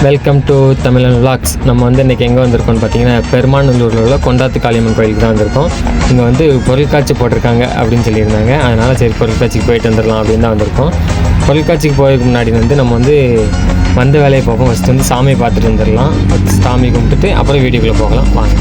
Welcome to தமிழன் vlogs. நம்ம வந்து இன்றைக்கி எங்கே வந்திருக்கோம்னு பார்த்தீங்கன்னா பெருமாநல்லூரில் உள்ள கொண்டாத்து காளியம்மன் கோயிலுக்கு தான் வந்திருக்கோம். இங்கே வந்து பொருட்காட்சி போட்டிருக்காங்க அப்படின்னு சொல்லியிருந்தாங்க. அதனால் சரி பொருட்காட்சிக்கு போயிட்டு வந்துடலாம் அப்படின்னு தான் வந்திருக்கோம். பொருட்காட்சிக்கு போகிறதுக்கு முன்னாடி வந்து நம்ம வந்து வந்த வேலையை பார்ப்போம். ஃபஸ்ட்டு வந்து சாமியை பார்த்துட்டு வந்துடலாம். சாமி கும்பிட்டுட்டு அப்புறம் வீடியோக்குள்ளே போகலாம் வாங்க.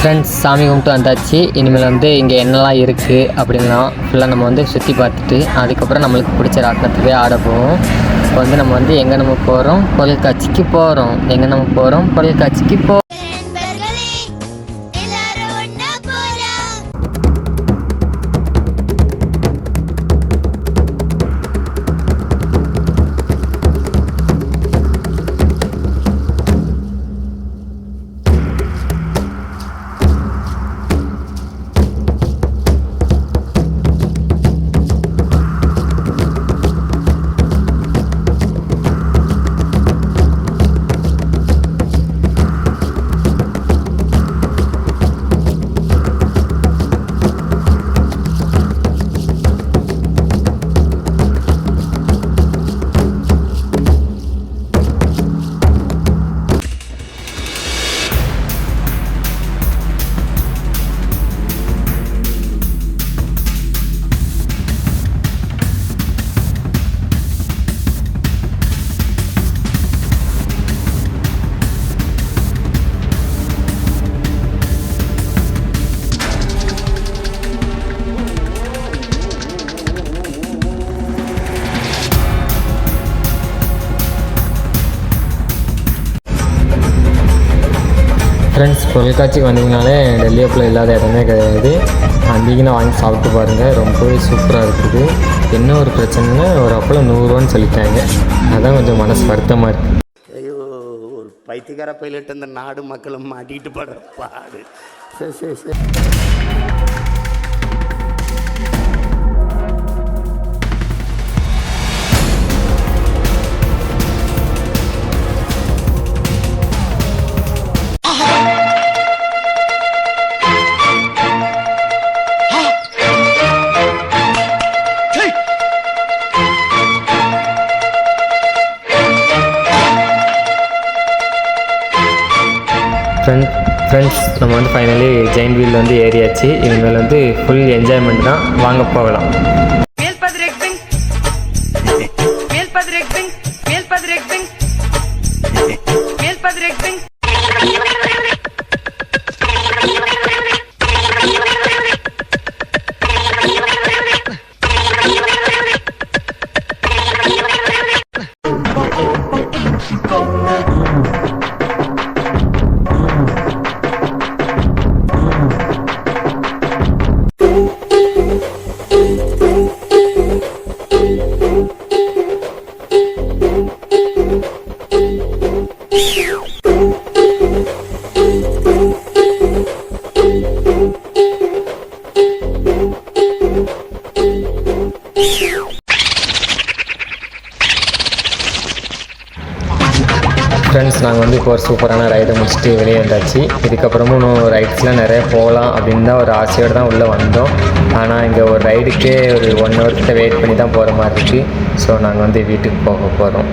ஃப்ரெண்ட்ஸ், சாமி கும்பிட்டு வந்தாச்சு. இனிமேல் வந்து இங்கே என்னெல்லாம் இருக்குது அப்படின்னா ஃபுல்லாக நம்ம வந்து சுற்றி பார்த்துட்டு அதுக்கப்புறம் நம்மளுக்கு பிடிச்ச ராட்டினத்துக்கு ஆட போவோம். இப்போ வந்து நம்ம வந்து எங்கே நம்ம போகிறோம், பொருட்காட்சிக்கு போகிறோம். எங்கே நம்ம போகிறோம், பொருட்காட்சிக்கு போகிறோம். ஃப்ரெண்ட்ஸ், பொருட்காட்சிக்கு வந்தீங்கனாலே டெல்லி அப்பில் இல்லாத இடமே கிடையாது. வந்தீங்கன்னா வாங்கி சாப்பிட்டு பாருங்கள், ரொம்பவே சூப்பராக இருக்குது. என்ன ஒரு பிரச்சனைனா ஒரு அப்பளம் 100 சொல்லிட்டாங்க. அதான் கொஞ்சம் மனசு வருத்தமாக இருக்குது. ஐயோ, ஒரு பைத்தியக்கார பைலட் அந்த நாடு மக்களும் மாட்டிக்கிட்டு படுற பாடு. சரி. ஃப்ரெண்ட்ஸ், நம்ம வந்து ஃபைனலி ஜெயின் வீல் வந்து ஏறியாச்சு. இனிமேல் வந்து ஃபுல் என்ஜாய்மெண்ட் தான். வாங்க போகலாம். ஃப்ரெண்ட்ஸ், நாங்கள் வந்து இப்போ ஒரு சூப்பரான ரைடை முடிச்சுட்டு வெளியே வந்தாச்சு. இதுக்கப்புறமும் இன்னும் ரைட்ஸ்லாம் நிறைய போகலாம் அப்படின்னு தான் ஒரு ஆசையோடு தான் உள்ளே வந்தோம். ஆனால் இங்கே ஒரு ரைடுக்கே ஒரு 1 hour கிட்ட வெயிட் பண்ணி தான் போகிற மாதிரி இருக்குது. ஸோ நாங்கள் வந்து வீட்டுக்கு போக போகிறோம்.